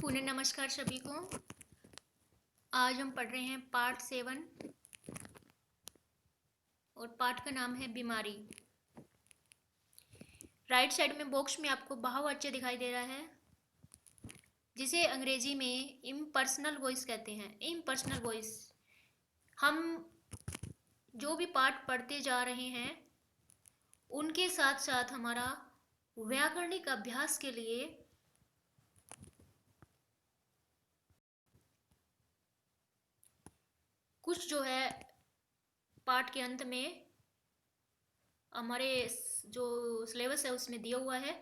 पुनः नमस्कार सभी को। आज हम पढ़ रहे हैं पार्ट 7 और पार्ट का नाम है बीमारी। राइट साइड में बॉक्स में आपको बहुवचन दिखाई दे रहा है, जिसे अंग्रेजी में इम्पर्सनल वॉइस कहते हैं। इम्पर्सनल वॉइस हम जो भी पार्ट पढ़ते जा रहे हैं उनके साथ साथ हमारा व्याकरणिक अभ्यास के लिए कुछ जो है पार्ट के अंत में हमारे जो सिलेबस है उसमें दिया हुआ है,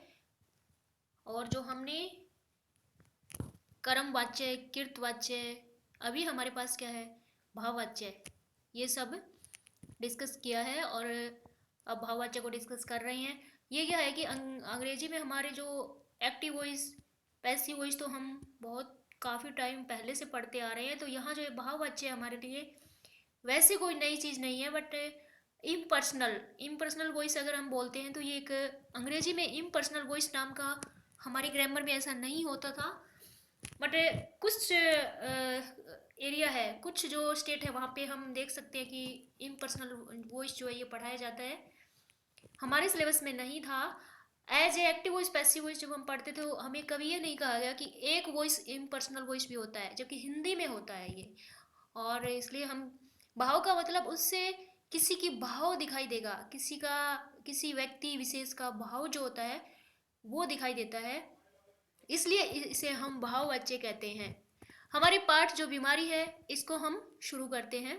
और जो हमने कर्म वाच्य, कृत वाच्य, अभी हमारे पास क्या है भाववाच्य, ये सब डिस्कस किया है और अब भाववाच्य को डिस्कस कर रहे हैं। ये क्या है कि अंग्रेजी में हमारे जो एक्टिव वॉइस, पैसिव वॉइस तो हम बहुत काफ़ी टाइम पहले से पढ़ते आ रहे हैं, तो यहाँ जो भाववाच्य हमारे लिए वैसे कोई नई चीज़ नहीं है, बट इम्पर्सनल वॉइस अगर हम बोलते हैं तो ये एक अंग्रेजी में इम्पर्सनल वॉइस नाम का हमारी ग्रामर में ऐसा नहीं होता था, बट कुछ एरिया है, कुछ जो स्टेट है वहाँ पे हम देख सकते हैं कि इम्पर्सनल वॉइस जो है ये पढ़ाया जाता है। हमारे सिलेबस में नहीं था। As a active voice, passive voice जब हम पढ़ते थे तो हमें कभी ये नहीं कहा गया कि एक वॉइस इम्पर्सनल वॉइस भी होता है, जबकि हिंदी में होता है ये। और इसलिए हम भाव का मतलब उससे किसी की भाव दिखाई देगा, किसी व्यक्ति विशेष का भाव जो होता है वो दिखाई देता है, इसलिए इसे हम भाववाच्य कहते हैं। हमारी पाठ जो बीमारी है इसको हम शुरू करते हैं।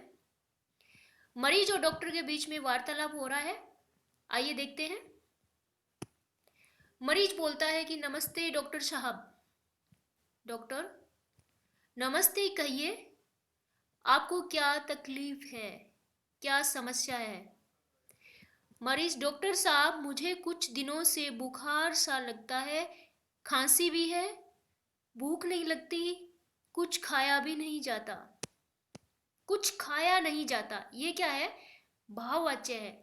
मरीज और डॉक्टर के बीच में वार्तालाप हो रहा है, आइए देखते हैं। मरीज बोलता है कि नमस्ते डॉक्टर साहब। डॉक्टर: नमस्ते, कहिए आपको क्या तकलीफ है, क्या समस्या है। मरीज: डॉक्टर साहब, मुझे कुछ दिनों से बुखार सा लगता है, खांसी भी है, भूख नहीं लगती, कुछ खाया भी नहीं जाता। कुछ खाया नहीं जाता, ये क्या है? भाववाच्य है,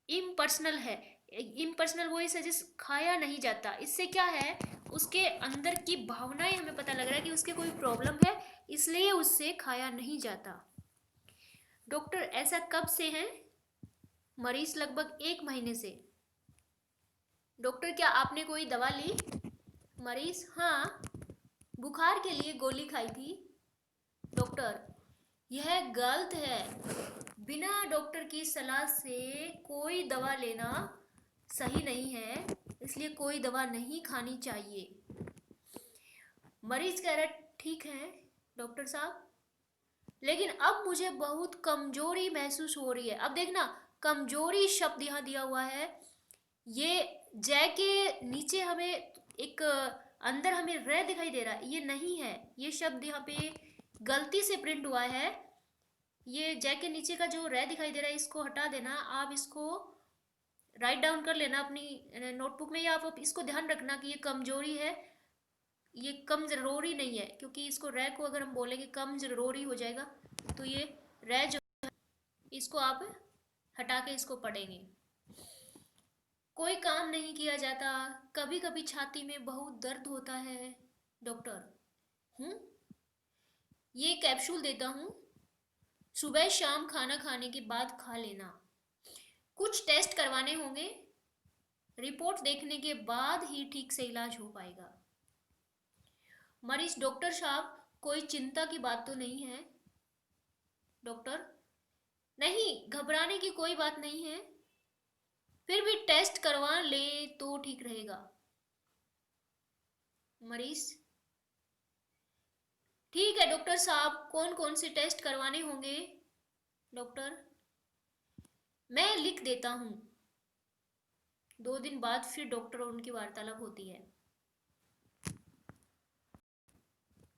इम्पर्सनल है। इम्पर्सनल वॉइस है जिस खाया नहीं जाता, इससे क्या है, उसके अंदर की भावनाएं हमें पता लग रहा है कि उसके कोई प्रॉब्लम है, इसलिए उससे खाया नहीं जाता। डॉक्टर: ऐसा कब से है? मरीज: लगभग 1 महीने से। डॉक्टर: क्या आपने कोई दवा ली? मरीज: हाँ, बुखार के लिए गोली खाई थी। डॉक्टर: यह गलत है, बिना डॉक्टर की सलाह से कोई दवा लेना सही नहीं है, इसलिए कोई दवा नहीं खानी चाहिए। मरीज कह रहा ठीक है डॉक्टर साहब, लेकिन अब मुझे बहुत कमजोरी महसूस हो रही है। अब देखना, कमजोरी शब्द यहाँ दिया हुआ है, ये जय के नीचे हमें एक अंदर हमें रे दिखाई दे रहा है, ये नहीं है, ये शब्द यहाँ पे गलती से प्रिंट हुआ है। ये जय के नीचे का जो रे दिखाई दे रहा है इसको हटा देना, आप इसको राइट डाउन कर लेना अपनी नोटबुक में, या आप इसको ध्यान रखना कि ये कमजोरी है, ये कम जरूरी नहीं है, क्योंकि इसको रे को अगर हम बोलेंगे कम जरूरी हो जाएगा, तो ये रे जो इसको आप हटा के इसको पढ़ेंगे। कोई काम नहीं किया जाता, कभी कभी छाती में बहुत दर्द होता है। डॉक्टर: ये कैप्सूल देता हूँ, सुबह शाम खाना खाने के बाद खा लेना। कुछ टेस्ट करवाने होंगे, रिपोर्ट देखने के बाद ही ठीक से इलाज हो पाएगा। मरीज: डॉक्टर साहब, कोई चिंता की बात तो नहीं है? डॉक्टर: नहीं, घबराने की कोई बात नहीं है, फिर भी टेस्ट करवा ले तो ठीक रहेगा। मरीज: ठीक है डॉक्टर साहब, कौन कौन से टेस्ट करवाने होंगे? डॉक्टर: मैं लिख देता हूँ। 2 दिन बाद फिर डॉक्टर और उनकी वार्तालाप होती है।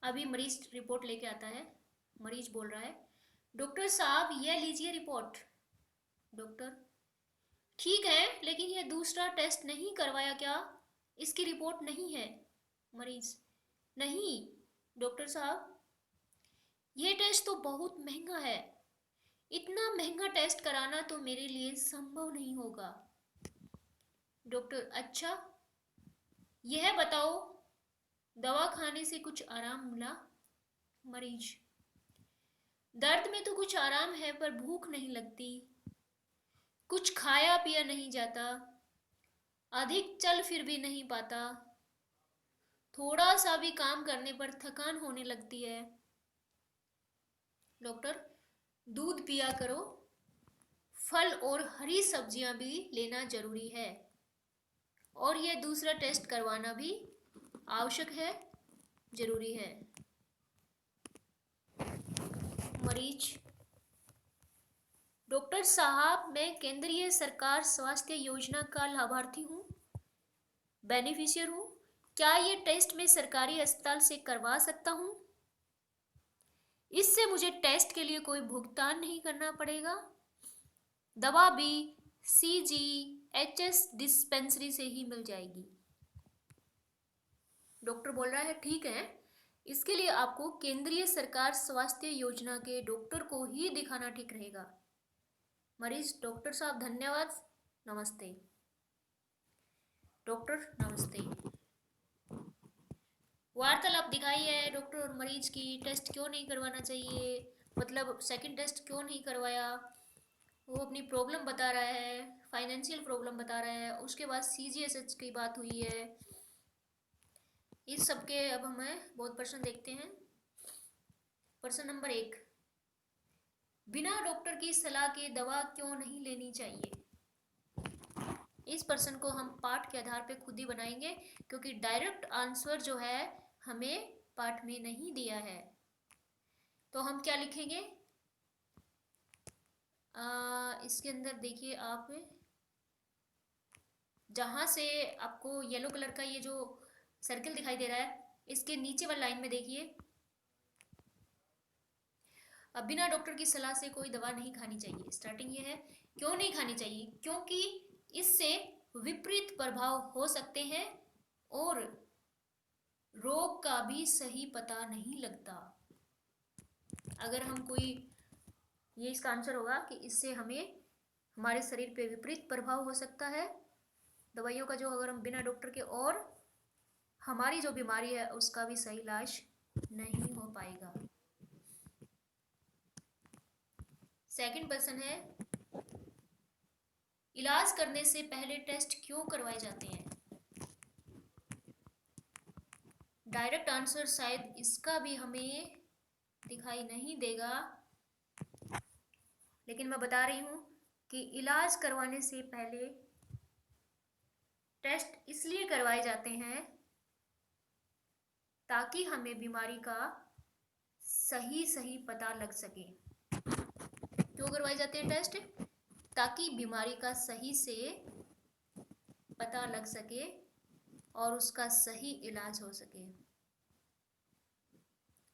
अभी मरीज रिपोर्ट लेके आता है। मरीज बोल रहा है, डॉक्टर साहब ये लीजिए रिपोर्ट। डॉक्टर: ठीक है, लेकिन ये दूसरा टेस्ट नहीं करवाया क्या? इसकी रिपोर्ट नहीं है। मरीज: नहीं डॉक्टर साहब, ये टेस्ट तो बहुत महंगा है, इतना महंगा टेस्ट कराना तो मेरे लिए संभव नहीं होगा। डॉक्टर: अच्छा, यह बताओ दवा खाने से कुछ आराम मिला? मरीज: दर्द में तो कुछ आराम है पर भूख नहीं लगती, कुछ खाया पिया नहीं जाता, अधिक चल फिर भी नहीं पाता, थोड़ा सा भी काम करने पर थकान होने लगती है। डॉक्टर: दूध पिया करो, फल और हरी सब्जियां भी लेना जरूरी है, और यह दूसरा टेस्ट करवाना भी आवश्यक है, जरूरी है। मरीज: डॉक्टर साहब, मैं केंद्रीय सरकार स्वास्थ्य योजना का लाभार्थी हूँ, बेनिफिशियर हूँ। क्या ये टेस्ट मैं सरकारी अस्पताल से करवा सकता हूँ? इससे मुझे टेस्ट के लिए कोई भुगतान नहीं करना पड़ेगा। दवा भी CGHS डिस्पेंसरी से ही मिल जाएगी। डॉक्टर बोल रहा है ठीक है, इसके लिए आपको केंद्रीय सरकार स्वास्थ्य योजना के डॉक्टर को ही दिखाना ठीक रहेगा। मरीज: डॉक्टर साहब धन्यवाद, नमस्ते। डॉक्टर: नमस्ते। वार्तालाप दिखाई है डॉक्टर और मरीज की, टेस्ट क्यों नहीं करवाना चाहिए, मतलब सेकंड टेस्ट क्यों नहीं करवाया। वो अपनी प्रॉब्लम बता रहा है, फाइनेंशियल प्रॉब्लम बता रहा है, उसके बाद CGHS की बात हुई है। इस सब के अब हमें बहुत प्रश्न देखते हैं। प्रश्न नंबर 1, बिना डॉक्टर की सलाह के दवा क्यों नहीं लेनी चाहिए? इस प्रश्न को हम पाठ के आधार पे खुद ही बनाएंगे, क्योंकि डायरेक्ट आंसर जो है हमें पाठ में नहीं दिया है। तो हम क्या लिखेंगे? इसके अंदर देखिए आप, जहां से आपको येलो कलर का ये जो सर्कल दिखाई दे रहा है, इसके नीचे वाली लाइन में देखिए, अब बिना डॉक्टर की सलाह से कोई दवा नहीं खानी चाहिए। स्टार्टिंग ये है, क्यों नहीं खानी चाहिए? क्योंकि इससे विपरीत प्रभाव हो सकते हैं और रोग का भी सही पता नहीं लगता। अगर हम कोई, ये इसका आंसर होगा कि इससे हमें हमारे शरीर पे विपरीत प्रभाव हो सकता है दवाइयों का, जो अगर हम बिना डॉक्टर के, और हमारी जो बीमारी है उसका भी सही इलाज नहीं हो पाएगा। सेकंड प्रश्न है, इलाज करने से पहले टेस्ट क्यों करवाए जाते हैं? डायरेक्ट आंसर शायद इसका भी हमें दिखाई नहीं देगा, लेकिन मैं बता रही हूं कि इलाज करवाने से पहले टेस्ट इसलिए करवाए जाते हैं ताकि हमें बीमारी का सही पता लग सके। क्यों करवाए जाते हैं टेस्ट? ताकि बीमारी का सही से पता लग सके और उसका सही इलाज हो सके।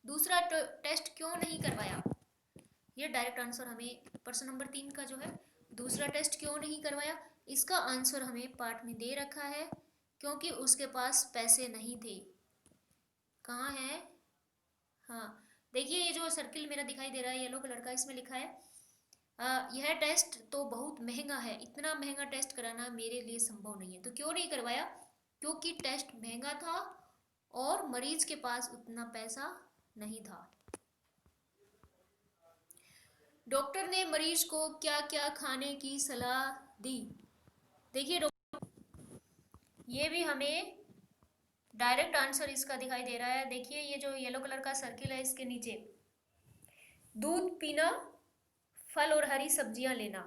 दूसरा टेस्ट क्यों नहीं करवाया? ये डायरेक्ट आंसर हमें प्रश्न नंबर 3 का जो है, दूसरा टेस्ट क्यों नहीं करवाया, इसका आंसर हमें पाठ में दे रखा है, क्योंकि उसके पास पैसे नहीं थे। कहाँ है? हाँ, देखिए ये जो सर्किल मेरा दिखाई दे रहा है येलो कलर का, इसमें लिखा है यह टेस्ट तो बहुत महंगा है, इतना महंगा टेस्ट कराना मेरे लिए संभव नहीं है। तो क्यों नहीं करवाया? क्योंकि टेस्ट महंगा था और मरीज के पास उतना पैसा नहीं था। डॉक्टर ने मरीज को क्या क्या खाने की सलाह दी? देखिए ये भी हमें डायरेक्ट आंसर इसका दिखाई दे रहा है। देखिए ये जो येलो कलर का सर्किल है, इसके नीचे दूध पीना, फल और हरी सब्जियां लेना।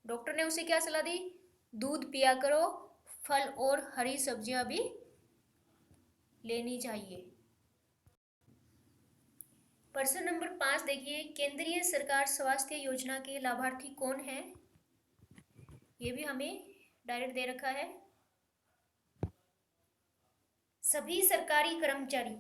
डॉक्टर ने उसे क्या सलाह दी? दूध पिया करो, फल और हरी सब्जियां भी लेनी चाहिए। प्रश्न नंबर 5 देखिए, केंद्रीय सरकार स्वास्थ्य योजना के लाभार्थी कौन है? ये भी हमें डायरेक्ट दे रखा है। सभी सरकारी कर्मचारी